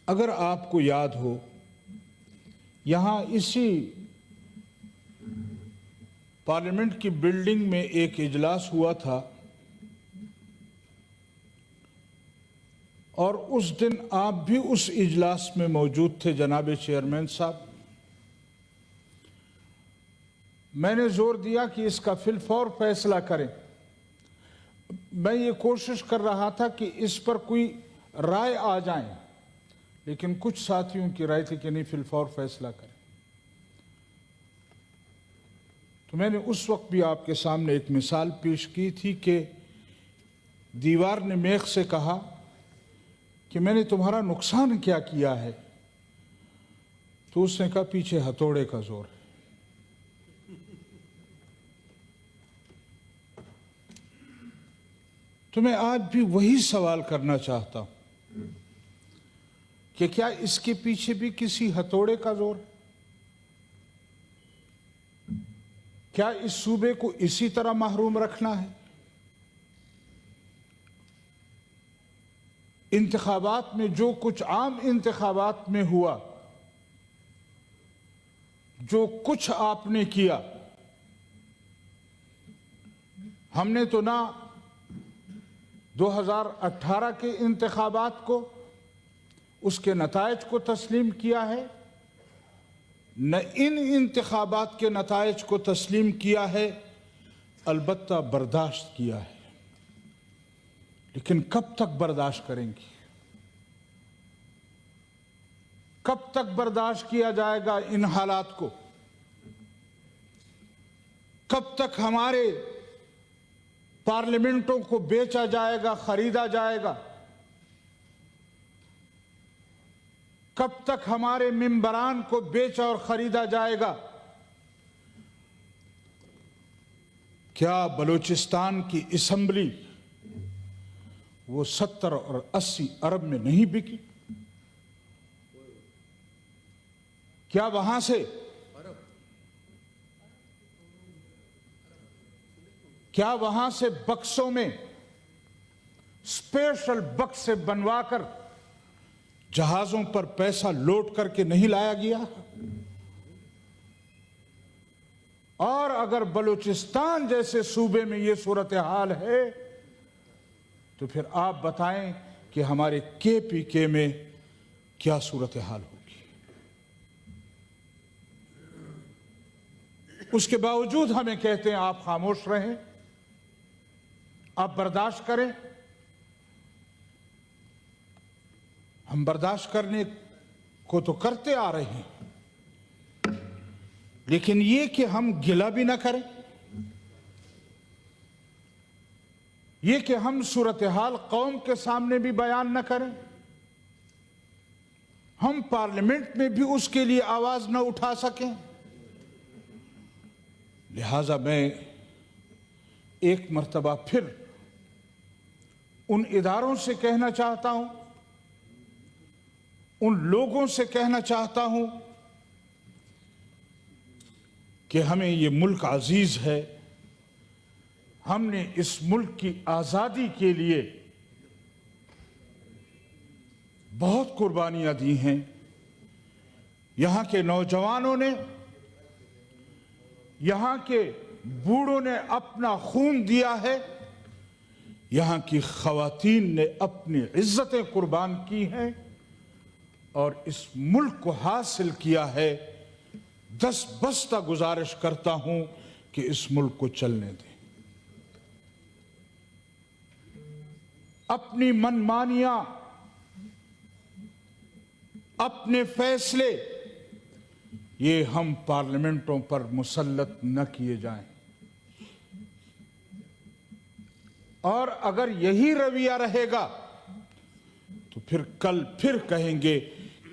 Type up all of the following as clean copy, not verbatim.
اگر آپ کو یاد ہو یہاں اسی پارلیمنٹ کی بلڈنگ میں ایک اجلاس ہوا تھا اور اس دن آپ بھی اس اجلاس میں موجود تھے جناب چیئرمین صاحب. میں نے زور دیا کہ اس کا فی الفور فیصلہ کریں. میں یہ کوشش کر رہا تھا کہ اس پر کوئی رائے آ جائیں، لیکن کچھ ساتھیوں کی رائے تھی کہ نہیں فی الفور فیصلہ کریں. تو میں نے اس وقت بھی آپ کے سامنے ایک مثال پیش کی تھی کہ دیوار نے میخ سے کہا کہ میں نے تمہارا نقصان کیا کیا ہے؟ تو اس نے کہا پیچھے ہتھوڑے کا زور ہے. تو میں آج بھی وہی سوال کرنا چاہتا ہوں کہ کیا اس کے پیچھے بھی کسی ہتھوڑے کا زور ہے؟ کیا اس صوبے کو اسی طرح محروم رکھنا ہے؟ انتخابات میں جو کچھ عام انتخابات میں ہوا، جو کچھ آپ نے کیا، ہم نے تو نہ 2018 کے انتخابات کو، اس کے نتائج کو تسلیم کیا ہے، نہ ان انتخابات کے نتائج کو تسلیم کیا ہے، البتہ برداشت کیا ہے. لیکن کب تک برداشت کریں گے؟ کب تک برداشت کیا جائے گا ان حالات کو؟ کب تک ہمارے پارلیمنٹوں کو بیچا جائے گا، خریدا جائے گا؟ کب تک ہمارے ممبران کو بیچا اور خریدا جائے گا؟ کیا بلوچستان کی اسمبلی وہ 70 اور 80 ارب میں نہیں بکی؟ کیا وہاں سے بکسوں میں اسپیشل بکس سے بنوا کر جہازوں پر پیسہ لوٹ کر کے نہیں لایا گیا؟ اور اگر بلوچستان جیسے صوبے میں یہ صورتحال ہے تو پھر آپ بتائیں کہ ہمارے کے پی کے میں کیا صورتحال ہوگی؟ اس کے باوجود ہمیں کہتے ہیں آپ خاموش رہیں، آپ برداشت کریں. ہم برداشت کرنے کو تو کرتے آ رہے ہیں، لیکن یہ کہ ہم گلہ بھی نہ کریں، یہ کہ ہم صورتحال قوم کے سامنے بھی بیان نہ کریں، ہم پارلیمنٹ میں بھی اس کے لیے آواز نہ اٹھا سکیں. لہذا میں ایک مرتبہ پھر ان اداروں سے کہنا چاہتا ہوں، ان لوگوں سے کہنا چاہتا ہوں کہ ہمیں یہ ملک عزیز ہے، ہم نے اس ملک کی آزادی کے لیے بہت قربانیاں دی ہیں. یہاں کے نوجوانوں نے، یہاں کے بوڑھوں نے اپنا خون دیا ہے، یہاں کی خواتین نے اپنی عزتیں قربان کی ہیں اور اس ملک کو حاصل کیا ہے. دستبستہ گزارش کرتا ہوں کہ اس ملک کو چلنے دیں. اپنی منمانیاں، اپنے فیصلے یہ ہم پارلیمنٹوں پر مسلط نہ کیے جائیں. اور اگر یہی رویہ رہے گا تو پھر کل پھر کہیں گے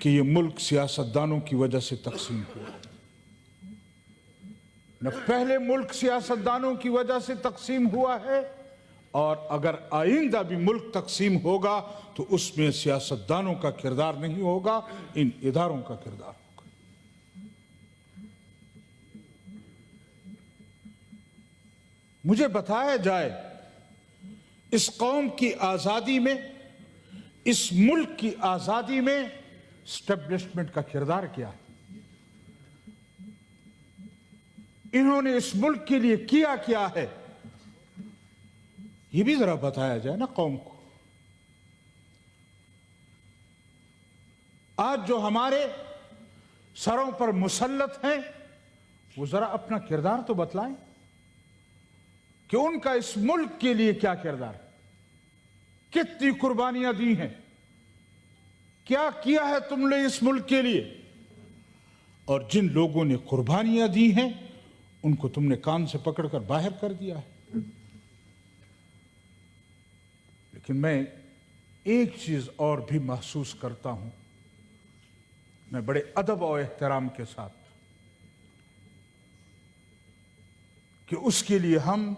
کہ یہ ملک سیاستدانوں کی وجہ سے تقسیم ہوا. نہ پہلے ملک سیاستدانوں کی وجہ سے تقسیم ہوا ہے، اور اگر آئندہ بھی ملک تقسیم ہوگا تو اس میں سیاستدانوں کا کردار نہیں ہوگا، ان اداروں کا کردار ہوگا. مجھے بتایا جائے اس قوم کی آزادی میں، اس ملک کی آزادی میں स्टैब्लिशमेंट का किरदार क्या है, इन्होंने इस मुल्क के लिए किया क्या है, ये भी जरा बताया जाए ना कौम को। आज जो हमारे सरों पर मुसल्लत हैं वो जरा अपना किरदार तो बतलाएं कि उनका इस मुल्क के लिए क्या किरदार, कितनी कुर्बानियां दी हैं, क्या किया है तुमने इस मुल्क के लिए। और जिन लोगों ने कुर्बानियां दी हैं उनको तुमने कान से पकड़कर बाहर कर दिया है। लेकिन मैं एक चीज और भी महसूस करता हूं, मैं बड़े अदब और एहतराम के साथ, कि उसके लिए हम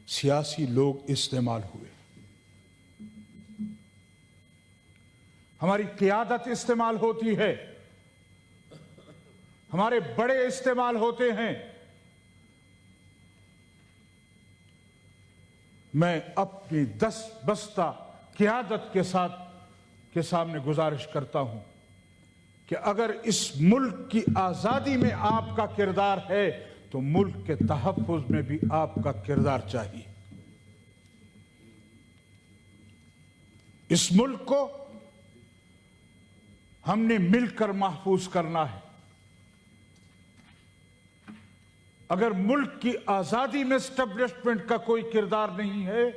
सियासी लोग इस्तेमाल हुए, हमारी क़ियादत इस्तेमाल होती है, हमारे बड़े इस्तेमाल होते हैं। मैं अपनी 10 बस्ता क़ियादत के सामने गुजारिश करता हूं कि अगर इस मुल्क की आज़ादी में आपका किरदार है तो मुल्क के तहफ़्फ़ुज़ में भी आपका किरदार चाहिए। इस मुल्क को हमने मिलकर महफूज करना है। अगर मुल्क की आज़ादी में एस्टेब्लिशमेंट का कोई किरदार नहीं है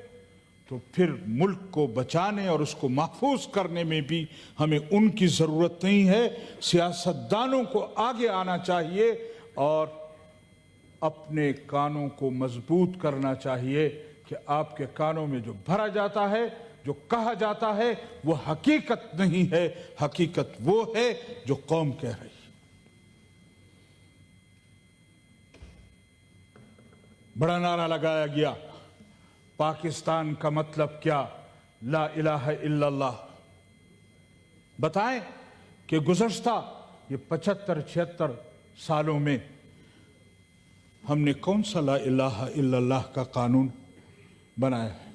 तो फिर मुल्क को बचाने और उसको महफूज करने में भी हमें उनकी ज़रूरत नहीं है। सियासतदानों को आगे आना चाहिए और अपने कानों को मजबूत करना चाहिए कि आपके कानों में जो भरा जाता है, जो कहा जाता है, वो हकीकत नहीं है, हकीकत वो है जो कौम कह रही है। बड़ा नारा लगाया गया, पाकिस्तान का मतलब क्या, ला इलाहा इल्लल्लाह। बताएं कि गुज़श्ता ये 75-76 सालों में हमने कौन सा ला इलाहा इल्लल्लाह का कानून बनाया है।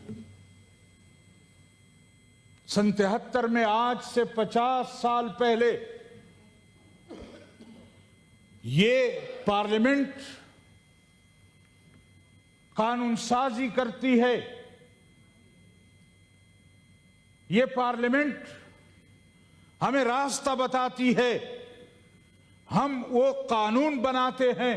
सन 73 में, आज से 50 साल पहले, ये पार्लियामेंट कानून साजी करती है, ये पार्लियामेंट हमें रास्ता बताती है, हम वो कानून बनाते हैं।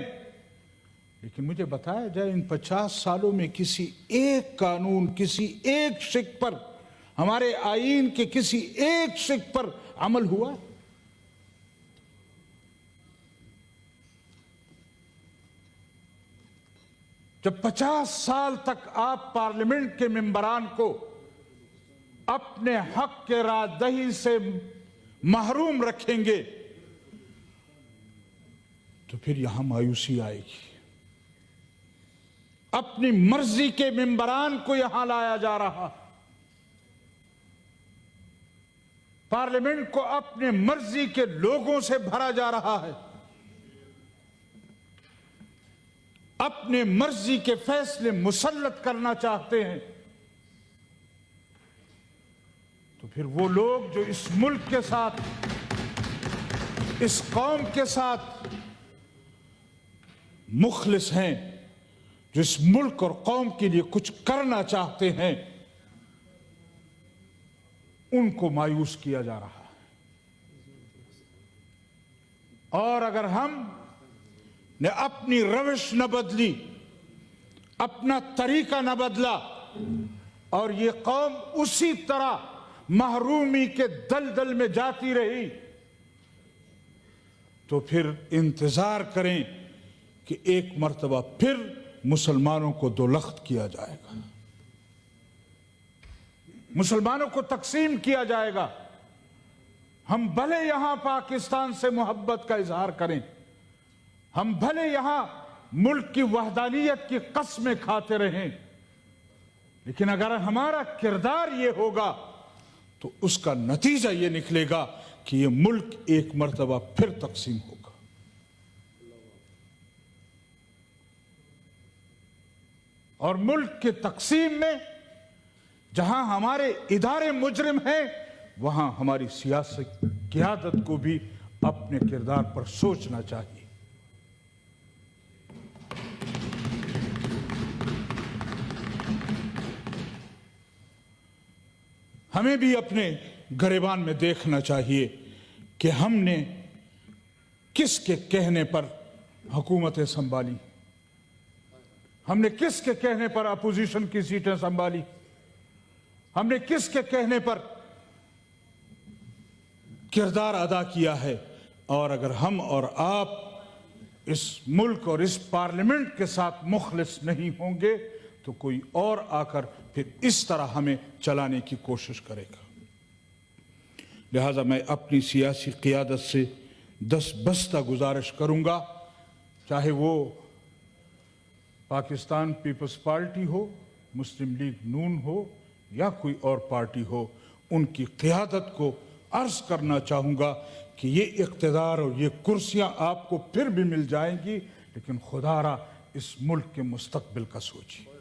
लेकिन मुझे बताया जाए इन 50 सालों में किसी एक कानून, किसी एक शिक पर, हमारे आईन के किसी एक शिक पर अमल हुआ? जब 50 साल तक आप पार्लियामेंट के मेंबरान को अपने हक के राजदही से महरूम रखेंगे तो फिर यहां मायूसी आएगी। अपनी मर्जी के मेंबरान को यहां लाया जा रहा, पार्लियामेंट को अपने मर्जी के लोगों से भरा जा रहा है, अपने मर्जी के फैसले मुसल्लत करना चाहते हैं। तो फिर वो लोग जो इस मुल्क के साथ, इस कौम के साथ मुखलिस हैं, जो इस मुल्क और कौम के लिए कुछ करना चाहते हैं, उनको मायूस किया जा रहा है। और अगर हम ने अपनी रविश न बदली, अपना तरीका न बदला और ये कौम उसी तरह महरूमी के दलदल में जाती रही, तो फिर इंतजार करें कि एक मर्तबा फिर मुसलमानों को दोलख्त किया जाएगा, मुसलमानों को तकसीम किया जाएगा। हम भले यहां पाकिस्तान से मोहब्बत का इजहार करें, हम भले यहां मुल्क की वहदानियत की कसमें खाते रहें, लेकिन अगर हमारा किरदार ये होगा तो उसका नतीजा ये निकलेगा कि ये मुल्क एक मर्तबा फिर तकसीम होगा। और मुल्क के तकसीम में जहां हमारे इदारे मुजरिम हैं, वहाँ हमारी सियासी क़यादत को भी अपने किरदार पर सोचना चाहिए। हमें भी अपने गिरेबान में देखना चाहिए कि हमने किसके कहने पर हुकूमतें संभाली, हमने किसके कहने पर अपोजिशन की सीटें संभाली, हमने किसके कहने पर किरदार अदा किया है। और अगर हम और आप इस मुल्क और इस पार्लियामेंट के साथ मुखलिस नहीं होंगे तो कोई और आकर फिर इस तरह हमें चलाने की कोशिश करेगा। लिहाजा मैं अपनी सियासी क़यादत से दस्तबस्ता गुजारिश करूंगा, चाहे वो पाकिस्तान पीपल्स पार्टी हो, मुस्लिम लीग नून हो या कोई और पार्टी हो, उनकी क़यादत को अर्ज करना चाहूँगा कि ये इक़्तिदार और ये कुर्सियाँ आपको फिर भी मिल जाएंगी, लेकिन खुदारा इस मुल्क के मुस्तक़बिल का सोचिए।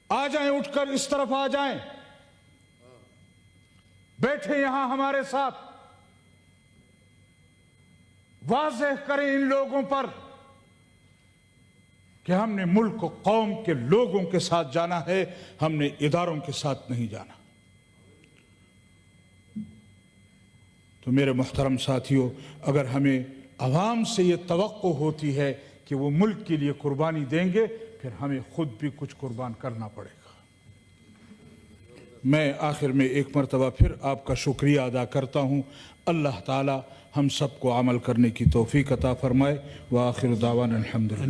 आ जाएं, उठकर इस तरफ आ जाएं, बैठे यहां हमारे साथ, वाज़ेह करें इन लोगों पर कि हमने मुल्क को कौम के लोगों के साथ जाना है, हमने इदारों के साथ नहीं जाना। तो मेरे मुहतरम साथियों, अगर हमें अवाम से ये तवक्को होती है कि वो मुल्क के लिए कुर्बानी देंगे, फिर हमें खुद भी कुछ कुर्बान करना पड़ेगा। मैं आखिर में एक मरतबा फिर आपका शुक्रिया अदा करता हूँ। अल्लाह ताला हम सबको अमल करने की तौफीक अता फरमाए। व आखिर दावाना अल्हम्दुलिल्लाह।